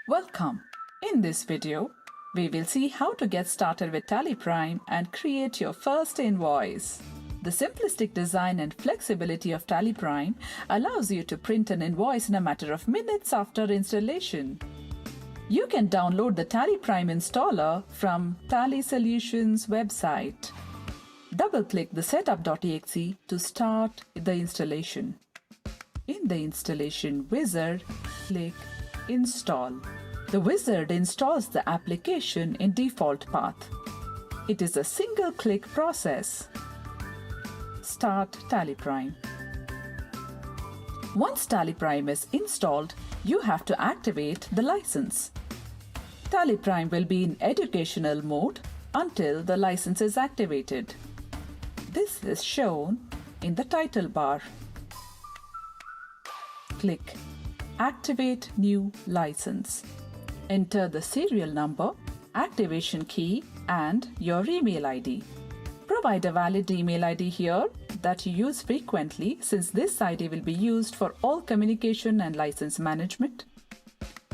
Welcome! In this video, we will see how to get started with TallyPrime and create your first invoice. The simplistic design and flexibility of TallyPrime allows you to print an invoice in a matter of minutes after installation. You can download the TallyPrime installer from TallySolutions website. Double-click the setup.exe to start the installation. In the installation wizard, click Install. The wizard installs the application in default path. It is a single-click process. Start TallyPrime. Once TallyPrime is installed, you have to activate the license. TallyPrime will be in educational mode until the license is activated. This is shown in the title bar. Click Activate New License. Enter the serial number, activation key, and your email ID. Provide a valid email ID here that you use frequently, since this ID will be used for all communication and license management.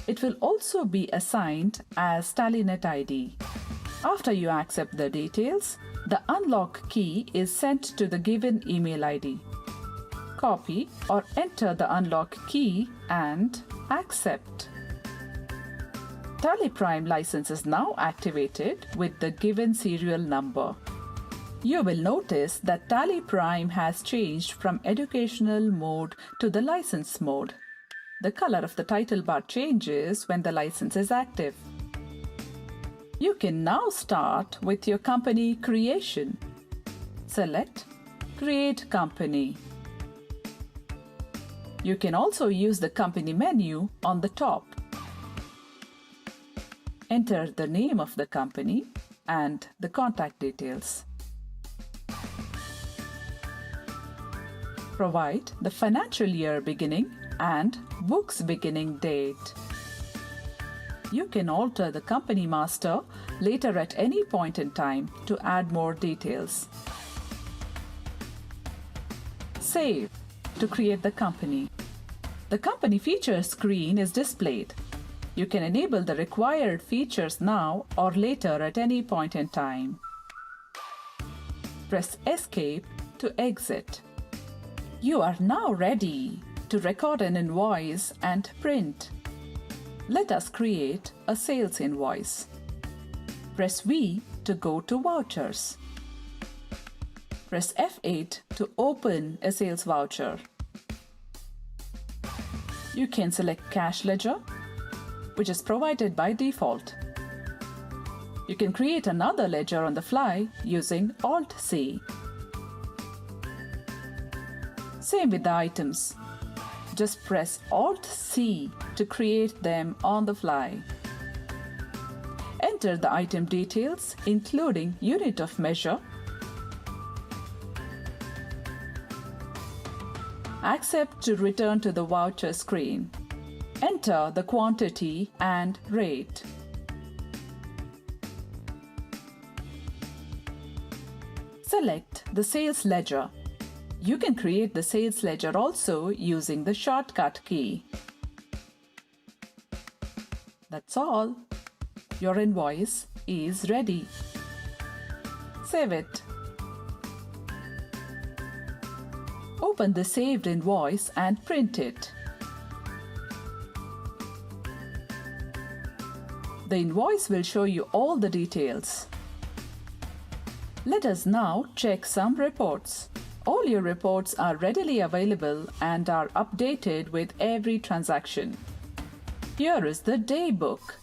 It will also be assigned as TallyNet ID. After you accept the details, the unlock key is sent to the given email ID. Copy or enter the unlock key and accept. TallyPrime license is now activated with the given serial number. You will notice that TallyPrime has changed from educational mode to the license mode. The color of the title bar changes when the license is active. You can now start with your company creation. Select Create Company. You can also use the company menu on the top. Enter the name of the company and the contact details. Provide the financial year beginning and books beginning date. You can alter the company master later at any point in time to add more details. Save to create the company. The company features screen is displayed. You can enable the required features now or later at any point in time. Press Escape to exit. You are now ready to record an invoice and print. Let us create a sales invoice. Press V to go to vouchers. Press F8 to open a sales voucher. You can select Cash Ledger, which is provided by default. You can create another ledger on the fly using Alt-C. Same with the items. Just press Alt-C to create them on the fly. Enter the item details, including unit of measure, accept to return to the voucher screen. Enter the quantity and rate. Select the sales ledger. You can create the sales ledger also using the shortcut key. That's all. Your invoice is ready. Save it. Open the saved invoice and print it. The invoice will show you all the details. Let us now check some reports. All your reports are readily available and are updated with every transaction. Here is the day book.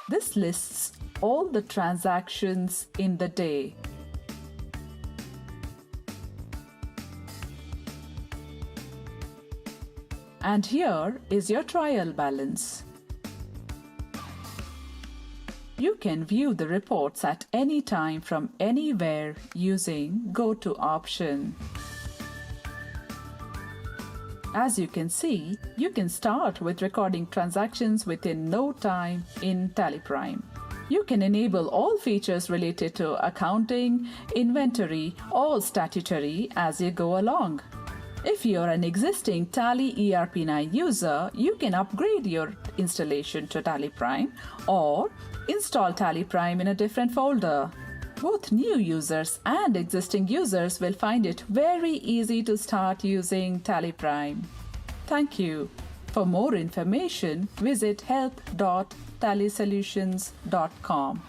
This lists all the transactions in the day. And here is your trial balance. You can view the reports at any time from anywhere using Go To option. As you can see, you can start with recording transactions within no time in TallyPrime. You can enable all features related to accounting, inventory, all statutory as you go along. If you're an existing Tally ERP9 user, you can upgrade your installation to TallyPrime or install TallyPrime in a different folder. Both new users and existing users will find it very easy to start using TallyPrime. Thank you. For more information, visit help.tallysolutions.com.